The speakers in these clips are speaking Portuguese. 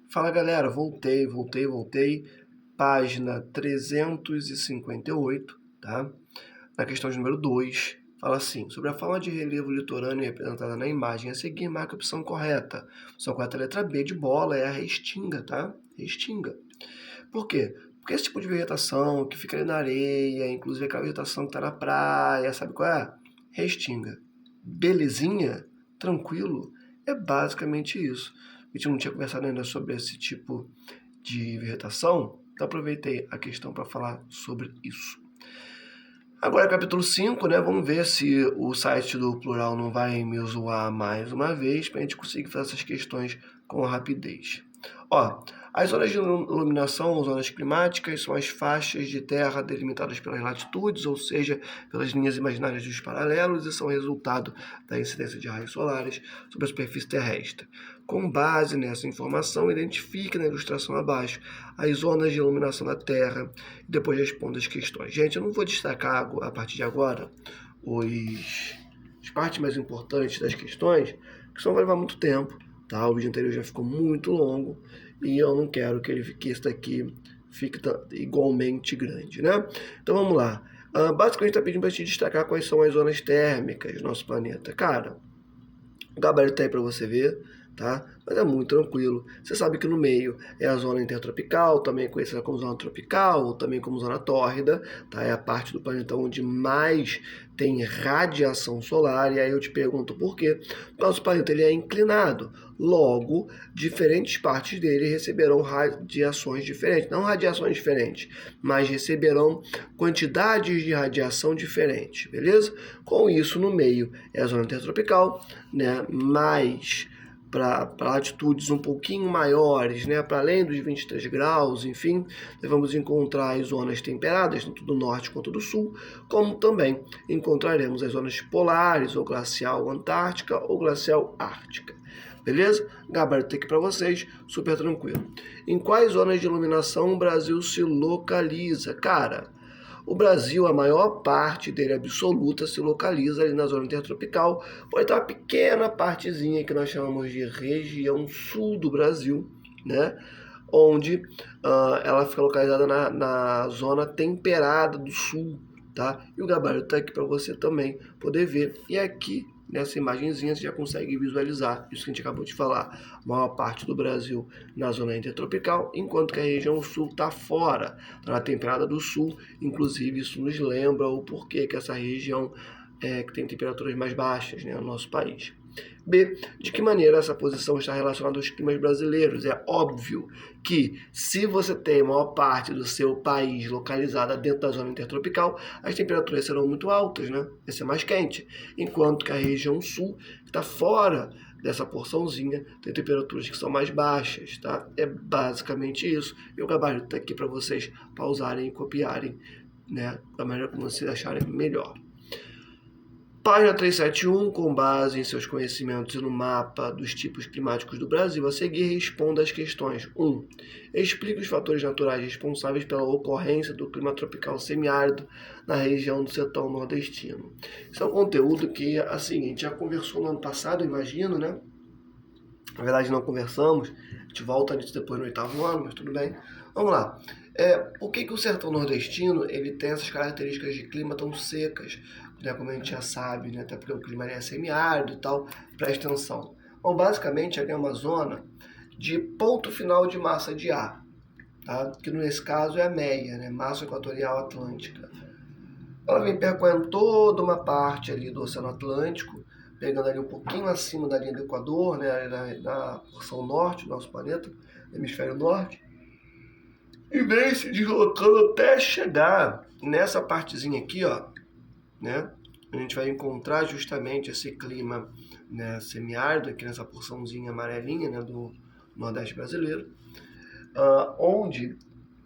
Fala galera, voltei. Página 358, tá? Na questão de número 2, fala assim: sobre a forma de relevo litorâneo representada na imagem a seguir, marca a opção correta. A opção correta é a letra B de bola, é a restinga, tá? Restinga. Por quê? Porque esse tipo de vegetação que fica ali na areia, inclusive aquela vegetação que tá na praia, sabe qual é? Restinga. Belezinha? Tranquilo? É basicamente isso. A gente não tinha conversado ainda sobre esse tipo de vegetação, então aproveitei a questão para falar sobre isso. Agora, capítulo 5, né? Vamos ver se o site do Plural não vai me zoar mais uma vez, para a gente conseguir fazer essas questões com rapidez. Ó, as zonas de iluminação ou zonas climáticas são as faixas de terra delimitadas pelas latitudes, ou seja, pelas linhas imaginárias dos paralelos, e são resultado da incidência de raios solares sobre a superfície terrestre. Com base nessa informação, identifique na ilustração abaixo as zonas de iluminação da Terra e depois responda as questões. Gente, eu não vou destacar a partir de agora as partes mais importantes das questões, que senão vai levar muito tempo. Tá? O vídeo anterior já ficou muito longo e eu não quero que isso daqui fique igualmente grande, né? Então vamos lá. Basicamente está pedindo para te destacar quais são as zonas térmicas do nosso planeta. Cara, o gabarito tá aí para você ver, tá? Mas é muito tranquilo. Você sabe que no meio é a zona intertropical, também conhecida como zona tropical, ou também como zona tórrida, tá? É a parte do planeta onde mais tem radiação solar, e aí eu te pergunto por quê? Nosso planeta ele é inclinado, logo, diferentes partes dele receberão radiações diferentes, não radiações diferentes, mas receberão quantidades de radiação diferentes, beleza? Com isso, no meio é a zona intertropical, né? Mais para latitudes um pouquinho maiores, né, para além dos 23 graus, enfim, nós vamos encontrar as zonas temperadas, tanto do norte quanto do sul, como também encontraremos as zonas polares, ou glacial antártica, ou glacial ártica. Beleza? Gabarito aqui para vocês, super tranquilo. Em quais zonas de iluminação o Brasil se localiza? Cara, o Brasil, a maior parte dele absoluta se localiza ali na zona intertropical, pode ter uma pequena partezinha que nós chamamos de região sul do Brasil, né? Onde ela fica localizada na zona temperada do sul, tá? E o gabarito está aqui para você também poder ver. E aqui nessa imagenzinha você já consegue visualizar isso que a gente acabou de falar. A maior parte do Brasil na zona intertropical, enquanto que a região sul está fora, tá na temperada do sul. Inclusive isso nos lembra o porquê que essa região que tem temperaturas mais baixas, né, no nosso país. B. De que maneira essa posição está relacionada aos climas brasileiros? É óbvio que se você tem a maior parte do seu país localizada dentro da zona intertropical, as temperaturas serão muito altas, né? Vai ser mais quente. Enquanto que a região sul, que está fora dessa porçãozinha, tem temperaturas que são mais baixas, tá? É basicamente isso. E o gabarito está aqui para vocês pausarem e copiarem, né, da maneira como vocês acharem melhor. Página 371, com base em seus conhecimentos e no mapa dos tipos climáticos do Brasil, a seguir responda às questões. 1. Explique os fatores naturais responsáveis pela ocorrência do clima tropical semiárido na região do sertão nordestino. Isso é um conteúdo que, assim, a gente já conversou no ano passado, imagino, né? Na verdade, não conversamos, a gente volta nisso depois no 8º ano, mas tudo bem. Vamos lá. Por que o sertão nordestino ele tem essas características de clima tão secas, né, como a gente já sabe, né, até porque o clima é semiárido e tal? Presta atenção. Bom, basicamente, ele é uma zona de ponto final de massa de ar, tá? Que nesse caso é a MEA, né, massa equatorial atlântica. Ela vem percorrendo toda uma parte ali do Oceano Atlântico, pegando ali um pouquinho acima da linha do Equador, né, na porção norte do nosso planeta, hemisfério norte, e vem se deslocando até chegar nessa partezinha aqui, ó, né? A gente vai encontrar justamente esse clima, né, semiárido aqui nessa porçãozinha amarelinha, né, do Nordeste brasileiro, onde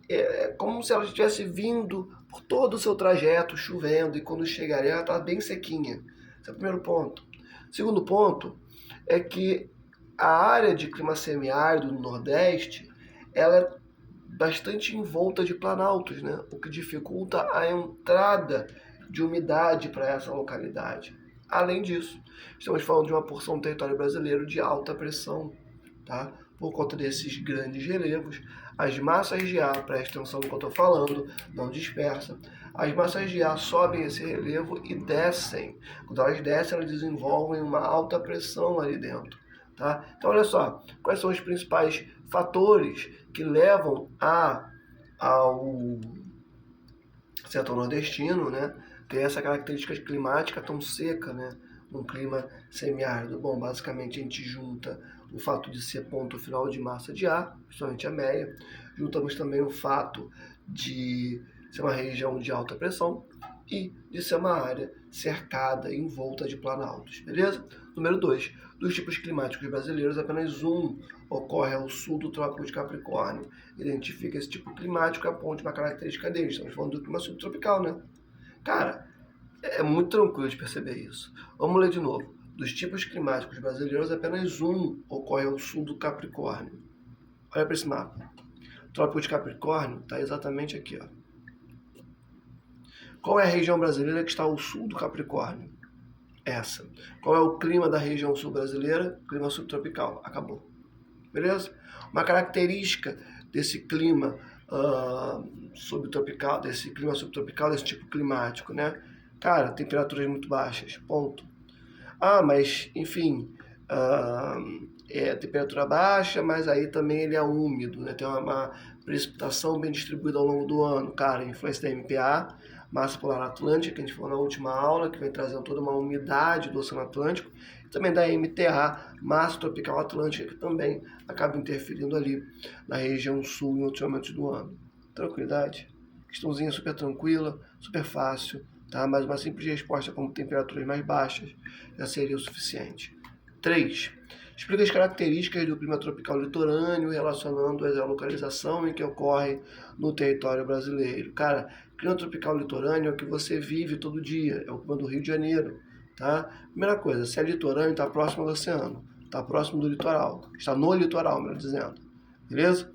é como se ela estivesse vindo por todo o seu trajeto, chovendo, e quando chegaria ela está bem sequinha. Esse é o primeiro ponto. Segundo ponto é que a área de clima semiárido no Nordeste, ela é bastante envolta de planaltos, né? O que dificulta a entrada de umidade para essa localidade. Além disso, estamos falando de uma porção do território brasileiro de alta pressão, tá? por conta desses grandes relevos, as massas de ar, presta atenção no que eu estou falando, não dispersa, as massas de ar sobem esse relevo e descem. Quando elas descem, elas desenvolvem uma alta pressão ali dentro. Tá? Então, olha só, quais são os principais fatores que levam ao setor nordestino, né, ter essa característica climática tão seca, né, um clima semiárido? Bom, basicamente a gente junta o fato de ser ponto final de massa de ar, principalmente a meia, juntamos também o fato de ser uma região de alta pressão e de ser uma área cercada, envolta de planaltos, beleza? Número 2, dos tipos climáticos brasileiros, apenas um ocorre ao sul do Trópico de Capricórnio. Identifica esse tipo climático e aponta uma característica dele. Estamos falando do clima subtropical, né? Cara, é muito tranquilo de perceber isso. Vamos ler de novo. Dos tipos climáticos brasileiros, apenas um ocorre ao sul do Capricórnio. Olha para esse mapa. O Trópico de Capricórnio está exatamente aqui, ó. Qual é a região brasileira que está ao sul do Capricórnio? Essa. Qual é o clima da região sul brasileira? Clima subtropical. Acabou. Beleza? Uma característica desse clima subtropical, desse clima subtropical, desse tipo climático, né? Cara, temperaturas muito baixas. Ponto. Mas, enfim, temperatura baixa, mas aí também ele é úmido, né? Tem uma precipitação bem distribuída ao longo do ano. Cara, influência da MPA, massa polar atlântica, que a gente falou na última aula, que vem trazendo toda uma umidade do Oceano Atlântico, e também da MTA, massa tropical atlântica, que também acaba interferindo ali na região sul em outros momentos do ano. Tranquilidade? Questãozinha super tranquila, super fácil, tá? Mas uma simples resposta como temperaturas mais baixas já seria o suficiente. 3. Explica as características do clima tropical litorâneo relacionando-as à localização em que ocorre no território brasileiro. Cara, clima tropical litorâneo é o que você vive todo dia, é o clima do Rio de Janeiro, tá? Primeira coisa, se é litorâneo, está próximo do oceano, está próximo do litoral, está no litoral, melhor dizendo, beleza?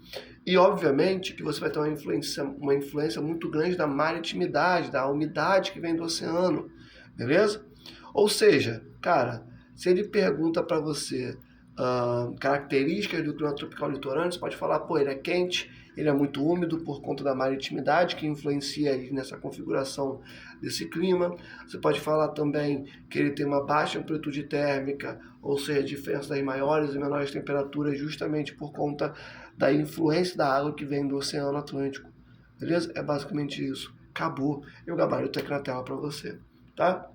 E, obviamente, que você vai ter uma influência muito grande da maritimidade, da umidade que vem do oceano, beleza? Ou seja, cara, se ele pergunta para você características do clima tropical litorâneo, você pode falar, pô, ele é quente, ele é muito úmido por conta da maritimidade que influencia aí nessa configuração desse clima. Você pode falar também que ele tem uma baixa amplitude térmica, ou seja, a diferença das maiores e menores temperaturas justamente por conta da influência da água que vem do Oceano Atlântico. Beleza? É basicamente isso. Acabou. E o gabarito aqui na tela para você, tá?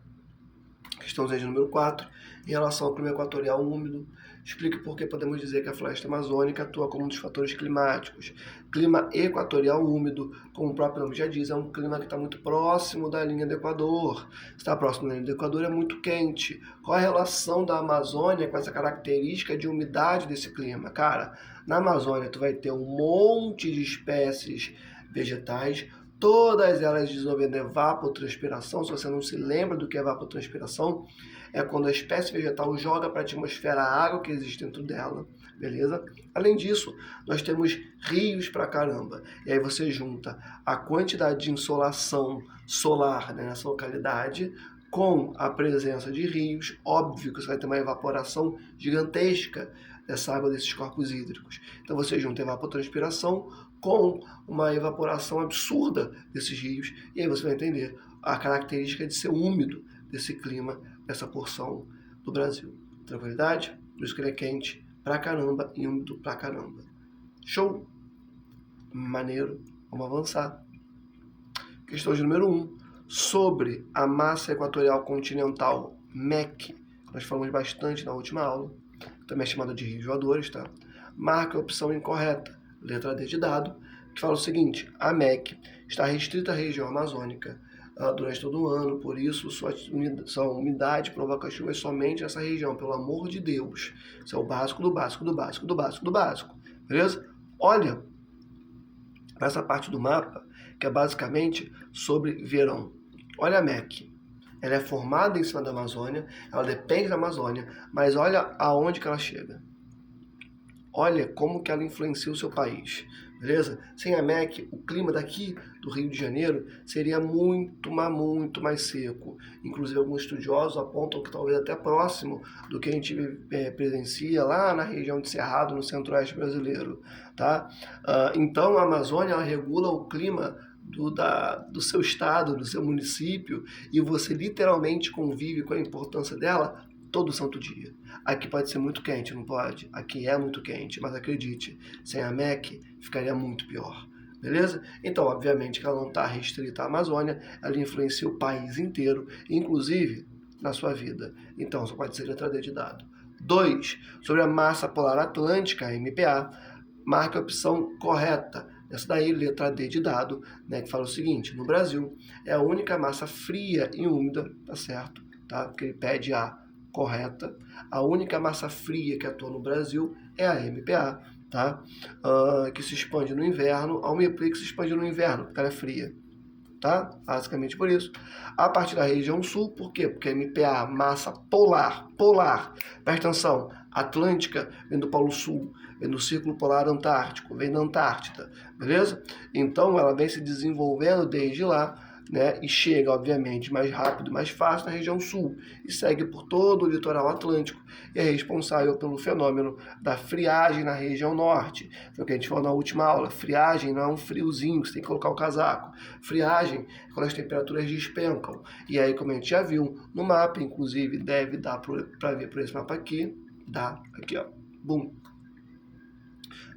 Questãozinha de número 4, em relação ao clima equatorial úmido, explique por que podemos dizer que a floresta amazônica atua como um dos fatores climáticos. Clima equatorial úmido, como o próprio nome já diz, é um clima que está muito próximo da linha do Equador. Se está próximo da linha do Equador, é muito quente. Qual a relação da Amazônia com essa característica de umidade desse clima? Cara, na Amazônia tu vai ter um monte de espécies vegetais, todas elas desenvolvendo evapotranspiração. Se você não se lembra do que é evapotranspiração, é quando a espécie vegetal joga para a atmosfera a água que existe dentro dela, beleza? Além disso, nós temos rios pra caramba. E aí você junta a quantidade de insolação solar, né, nessa localidade com a presença de rios. Óbvio que você vai ter uma evaporação gigantesca dessa água, desses corpos hídricos. Então você junta a evapotranspiração com uma evaporação absurda desses rios, e aí você vai entender a característica de ser úmido desse clima, dessa porção do Brasil. Tranquilidade? Por isso que ele é quente pra caramba e úmido pra caramba. Show? Maneiro. Vamos avançar. Questão de número 1. Sobre a massa equatorial continental, MEC, nós falamos bastante na última aula, também é chamada de rios voadores, tá? Marca a opção incorreta, letra D de dado, que fala o seguinte: a MEC está restrita à região amazônica durante todo o ano, por isso sua umidade provoca chuvas somente nessa região, pelo amor de Deus. Isso é o básico do básico do básico do básico do básico, beleza? Olha para essa parte do mapa, que é basicamente sobre verão. Olha a MEC. Ela é formada em cima da Amazônia, ela depende da Amazônia, mas olha aonde que ela chega. Olha como que ela influencia o seu país. beleza? Sem a MEC, o clima daqui do Rio de Janeiro seria muito mais seco. Inclusive, alguns estudiosos apontam que talvez até próximo do que a gente presencia lá na região de Cerrado, no centro-oeste brasileiro, tá? Então, a Amazônia, ela regula o clima do seu estado, do seu município, e você literalmente convive com a importância dela todo santo dia. Aqui pode ser muito quente, não pode? Aqui é muito quente, mas acredite, sem a MEC ficaria muito pior. Beleza? Então, obviamente que ela não está restrita à Amazônia, ela influencia o país inteiro, inclusive na sua vida. Então, só pode ser letra D de dado. 2. Sobre a massa polar atlântica, a MPA, marca a opção correta. Essa daí, letra D de dado, né, que fala o seguinte: no Brasil, é a única massa fria e úmida, tá certo? Tá? Porque ele pede a correta. A única massa fria que atua no Brasil é a MPA, tá? Que se expande no inverno. A UMEPRI que se expande no inverno, porque ela é fria, tá? Basicamente por isso. A partir da região sul, por quê? Porque a MPA, massa polar, presta atenção, atlântica, vem do Polo Sul, vem do Círculo Polar Antártico, vem da Antártida, beleza? Então ela vem se desenvolvendo desde lá, né, e chega, obviamente, mais rápido, mais fácil na região sul, e segue por todo o litoral atlântico, e é responsável pelo fenômeno da friagem na região norte. Foi o que a gente falou na última aula. Friagem não é um friozinho, você tem que colocar o casaco. Friagem é quando as temperaturas despencam. E aí, como a gente já viu no mapa, inclusive deve dar para ver por esse mapa aqui, dá aqui, ó, bum.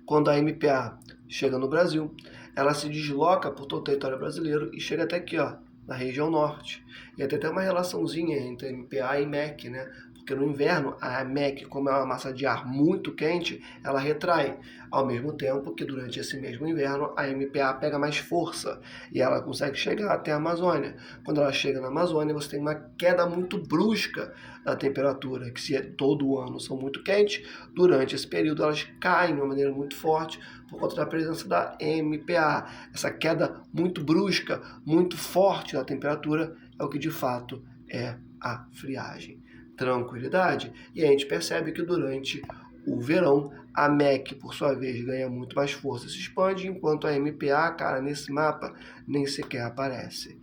Quando a MPA chega no Brasil, ela se desloca por todo o território brasileiro e chega até aqui, ó, na região norte. E até tem uma relaçãozinha entre MPA e MEC, né? Porque no inverno, a MEC, como é uma massa de ar muito quente, ela retrai. Ao mesmo tempo que durante esse mesmo inverno, a MPA pega mais força e ela consegue chegar até a Amazônia. Quando ela chega na Amazônia, você tem uma queda muito brusca da temperatura, que se todo ano são muito quentes, durante esse período elas caem de uma maneira muito forte por conta da presença da MPA. Essa queda muito brusca, muito forte da temperatura é o que de fato é a friagem. Tranquilidade? E a gente percebe que durante o verão, a MEC, por sua vez, ganha muito mais força e se expande, enquanto a MPA, cara, nesse mapa, nem sequer aparece.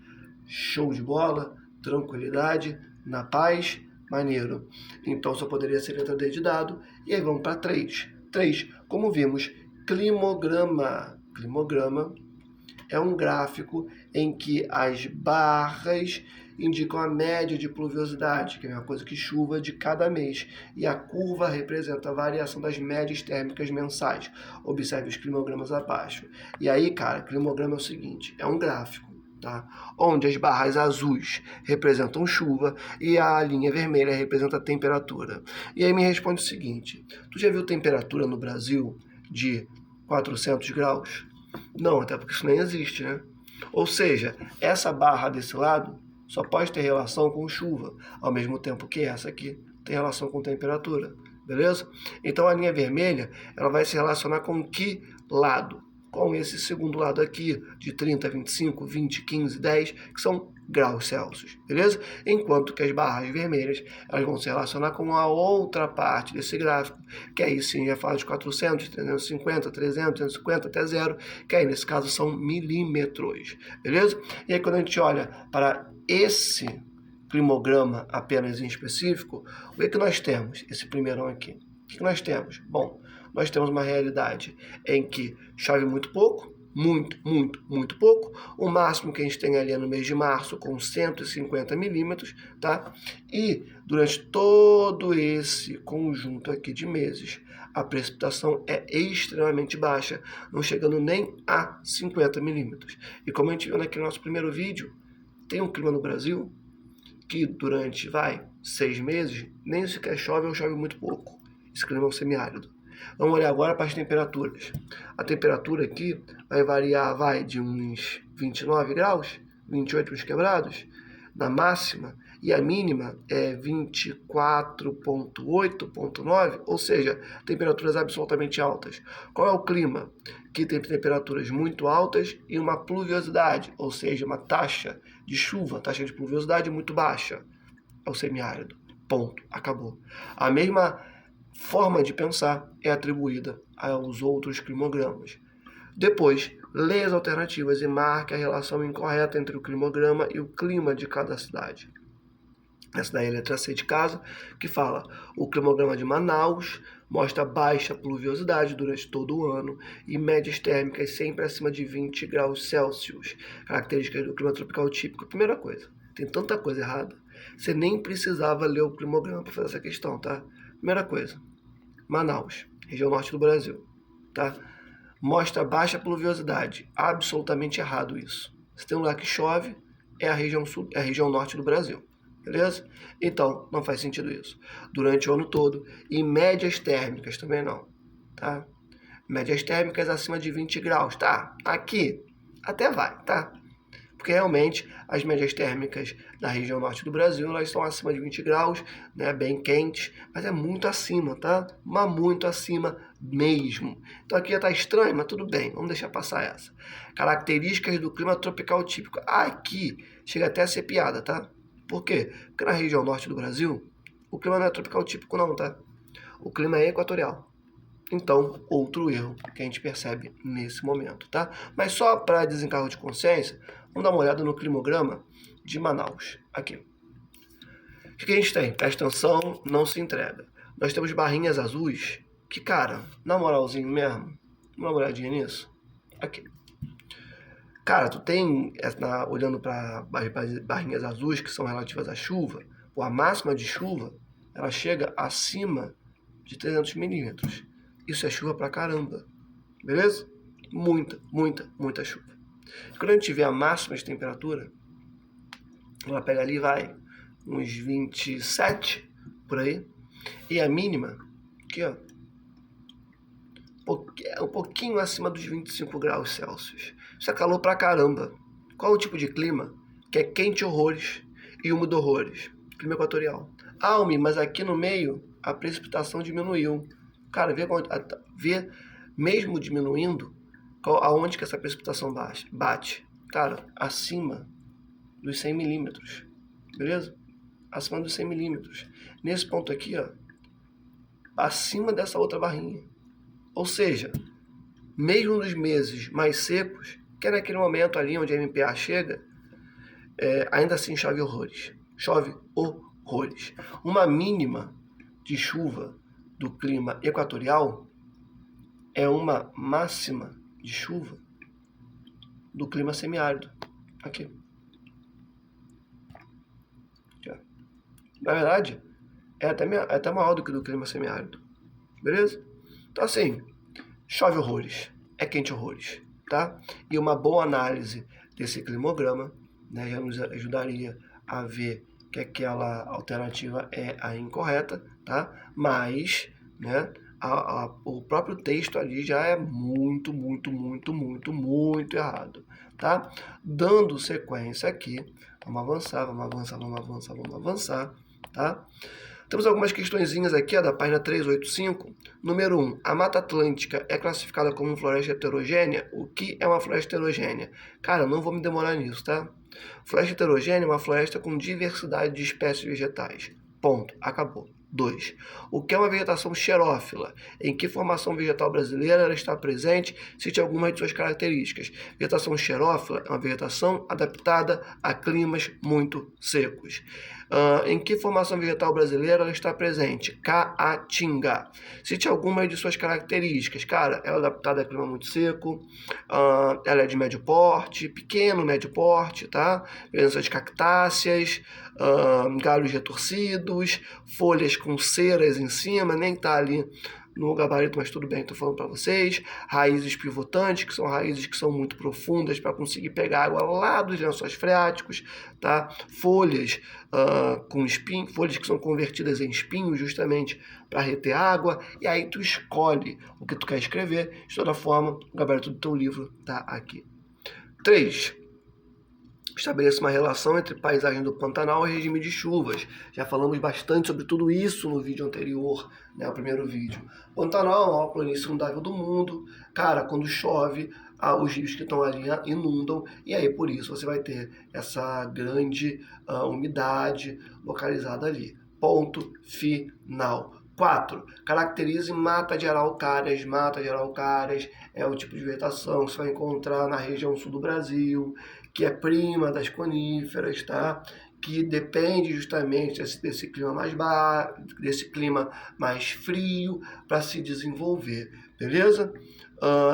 Show de bola, tranquilidade, na paz, maneiro. Então só poderia ser letra D de dado, e aí vamos para 3. 3, como vimos, climograma. Climograma é um gráfico em que as barras indicam a média de pluviosidade, que é a mesma coisa que chuva, de cada mês, e a curva representa a variação das médias térmicas mensais. Observe os climogramas abaixo. E aí, cara, climograma é o seguinte, é um gráfico, tá? Onde as barras azuis representam chuva e a linha vermelha representa a temperatura. E aí me responde o seguinte: tu já viu temperatura no Brasil de 400 graus? Não, até porque isso nem existe, né? Ou seja, essa barra desse lado só pode ter relação com chuva, ao mesmo tempo que essa aqui tem relação com temperatura, beleza? Então a linha vermelha, ela vai se relacionar com que lado? Com esse segundo lado aqui, de 30, 25, 20, 15, 10, que são graus Celsius, beleza? Enquanto que as barras vermelhas, elas vão se relacionar com a outra parte desse gráfico, que aí sim já fala de 400, 350, 300, 350 até zero, que aí nesse caso são milímetros, beleza? E aí quando a gente olha para esse climograma apenas em específico, o que nós temos? Esse primeirão aqui. O que nós temos? Bom, nós temos uma realidade em que chove muito pouco, muito pouco. O máximo que a gente tem ali é no mês de março, com 150 milímetros, tá? E durante todo esse conjunto aqui de meses, a precipitação é extremamente baixa, não chegando nem a 50 milímetros. E como a gente viu naquele nosso primeiro vídeo, tem um clima no Brasil que durante, 6 meses, nem sequer chove ou chove muito pouco. Esse clima é um semiárido. Vamos olhar agora para as temperaturas. A temperatura aqui vai variar, de uns 29 graus, 28 uns quebrados, na máxima, e a mínima é 24,8,9, ou seja, temperaturas absolutamente altas. Qual é o clima? Que tem temperaturas muito altas e uma pluviosidade, ou seja, uma taxa de chuva, taxa de pluviosidade muito baixa. É o semiárido. Ponto. Acabou. A mesma forma de pensar é atribuída aos outros climogramas. Depois, leia as alternativas e marque a relação incorreta entre o climograma e o clima de cada cidade. Essa daí é a letra C de casa, que fala: o climograma de Manaus mostra baixa pluviosidade durante todo o ano e médias térmicas sempre acima de 20 graus Celsius. Características do clima tropical típico. Primeira coisa, tem tanta coisa errada, você nem precisava ler o climograma para fazer essa questão, tá? Primeira coisa, Manaus, região norte do Brasil, tá? Mostra baixa pluviosidade. Absolutamente errado isso. Se tem um lugar que chove, é a região sul, é a região norte do Brasil. Beleza? Então, não faz sentido isso. Durante o ano todo. E médias térmicas também não. Tá? Médias térmicas acima de 20 graus. Tá? Aqui até vai, tá? Porque realmente as médias térmicas da região norte do Brasil, elas estão acima de 20 graus, né, bem quentes, mas é muito acima, tá? Mas muito acima mesmo. Então aqui já está estranho, mas tudo bem, vamos deixar passar essa. Características do clima tropical típico. Aqui chega até a ser piada, tá? Por quê? Porque na região norte do Brasil, o clima não é tropical típico não, tá? O clima é equatorial. Então, outro erro que a gente percebe nesse momento, tá? Mas só para desencargo de consciência, vamos dar uma olhada no climograma de Manaus. Aqui. O que a gente tem? Presta atenção, não se entrega. Nós temos barrinhas azuis que, cara, na moralzinho mesmo, dá uma olhadinha nisso. Aqui. Cara, tu tem, olhando para barrinhas azuis que são relativas à chuva, ou a máxima de chuva, ela chega acima de 300 milímetros. Isso é chuva pra caramba, beleza? Muita, muita, muita chuva. Quando a gente vê a máxima de temperatura, ela pega ali, vai, uns 27, por aí. E a mínima, aqui ó, um pouquinho acima dos 25 graus Celsius. Isso é calor pra caramba. Qual é o tipo de clima? Que é quente horrores e úmido horrores. Clima equatorial. Alme, mas aqui no meio a precipitação diminuiu. Cara, vê mesmo diminuindo, aonde que essa precipitação bate? Cara, acima dos 100 milímetros, beleza? Acima dos 100 milímetros. Nesse ponto aqui, ó, acima dessa outra barrinha. Ou seja, mesmo nos meses mais secos, que é naquele momento ali onde a MPA chega, ainda assim chove horrores. Chove horrores. Uma mínima de chuva do clima equatorial é uma máxima de chuva do clima semiárido. Aqui. Na verdade, é até maior do que do clima semiárido. Beleza? Então assim, chove horrores, é quente horrores, tá? E uma boa análise desse climograma, né, já nos ajudaria a ver que aquela alternativa é a incorreta, tá? Mas, né, o próprio texto ali já é muito, muito, muito, muito, muito errado, tá? Dando sequência aqui, vamos avançar, vamos avançar, vamos avançar, vamos avançar, tá? Temos algumas questõezinhas aqui, ó, da página 385. Número 1. A Mata Atlântica é classificada como floresta heterogênea? O que é uma floresta heterogênea? Cara, não vou me demorar nisso, tá? Floresta heterogênea é uma floresta com diversidade de espécies vegetais. Ponto. Acabou. 2. O que é uma vegetação xerófila? Em que formação vegetal brasileira ela está presente? Cite algumas de suas características. Vegetação xerófila é uma vegetação adaptada a climas muito secos. Em que formação vegetal brasileira ela está presente? Caatinga. Cite algumas de suas características. Cara, ela é adaptada a clima muito seco, ela é de médio porte, pequeno, médio porte, tá? Presença de cactáceas, galhos retorcidos, folhas com ceras em cima, nem tá ali no gabarito, mas tudo bem, estou falando para vocês. Raízes pivotantes, que são raízes que são muito profundas para conseguir pegar água lá dos lençóis freáticos, tá? Folhas com espinhos, folhas que são convertidas em espinhos justamente para reter água, e aí tu escolhe o que tu quer escrever. De toda forma, o gabarito do teu livro tá aqui. 3. Estabeleça uma relação entre paisagem do Pantanal e regime de chuvas. Já falamos bastante sobre tudo isso no vídeo anterior, né, o primeiro vídeo. Pantanal é a maior planície inundável do mundo. Cara, quando chove, os rios que estão ali inundam, e aí por isso você vai ter essa grande umidade localizada ali. Ponto final. 4. Caracteriza mata de araucárias. Mata de araucárias é o tipo de vegetação que você vai encontrar na região sul do Brasil, que é prima das coníferas, tá? Que depende justamente desse clima mais desse clima mais frio para se desenvolver, beleza?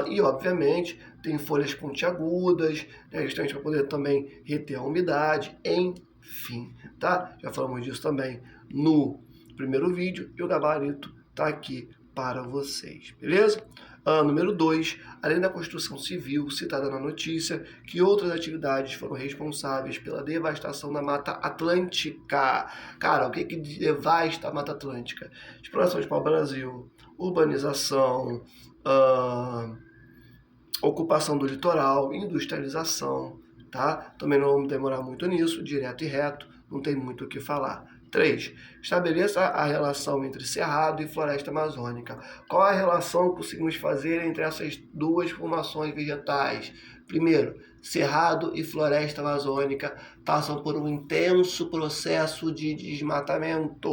E obviamente tem folhas pontiagudas, né, justamente para poder também reter a umidade, enfim, tá? Já falamos disso também no primeiro vídeo e o gabarito tá aqui para vocês, beleza? Número 2, além da construção civil citada na notícia, que outras atividades foram responsáveis pela devastação da Mata Atlântica? Cara, o que devasta a Mata Atlântica? Exploração de pau-brasil, urbanização, ocupação do litoral, industrialização, tá? Também não vamos demorar muito nisso, direto e reto, não tem muito o que falar. 3. Estabeleça a relação entre cerrado e floresta amazônica. Qual a relação que conseguimos fazer entre essas duas formações vegetais? Primeiro, cerrado e floresta amazônica passam por um intenso processo de desmatamento,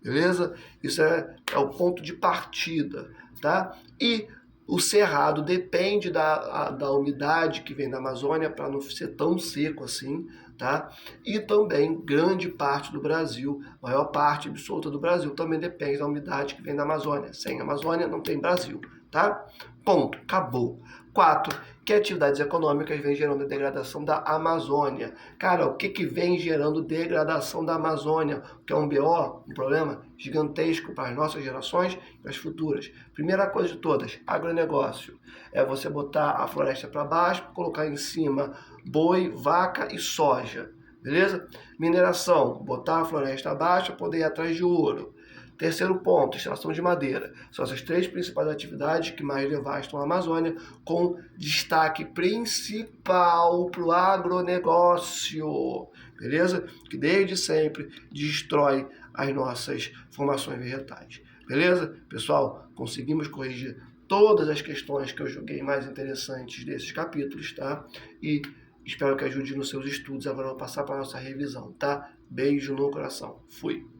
beleza? Isso é o ponto de partida, tá? E o cerrado depende da umidade que vem da Amazônia para não ser tão seco assim, tá? E também grande parte do Brasil, maior parte absoluta do Brasil também depende da umidade que vem da Amazônia. Sem Amazônia não tem Brasil, tá? Ponto, acabou. 4. Que atividades econômicas vêm gerando a degradação da Amazônia? Cara, o que vem gerando degradação da Amazônia? Que é um BO, um problema gigantesco para as nossas gerações e para as futuras. Primeira coisa de todas, agronegócio. É você botar a floresta para baixo, colocar em cima boi, vaca e soja, beleza? Mineração, botar a floresta abaixo para poder ir atrás de ouro. Terceiro ponto, extração de madeira. São essas 3 principais atividades que mais devastam a Amazônia, com destaque principal para o agronegócio, beleza? Que desde sempre destrói as nossas formações vegetais, beleza? Pessoal, conseguimos corrigir todas as questões que eu julguei mais interessantes desses capítulos, tá? E espero que ajude nos seus estudos. Agora eu vou passar para a nossa revisão, tá? Beijo no coração. Fui!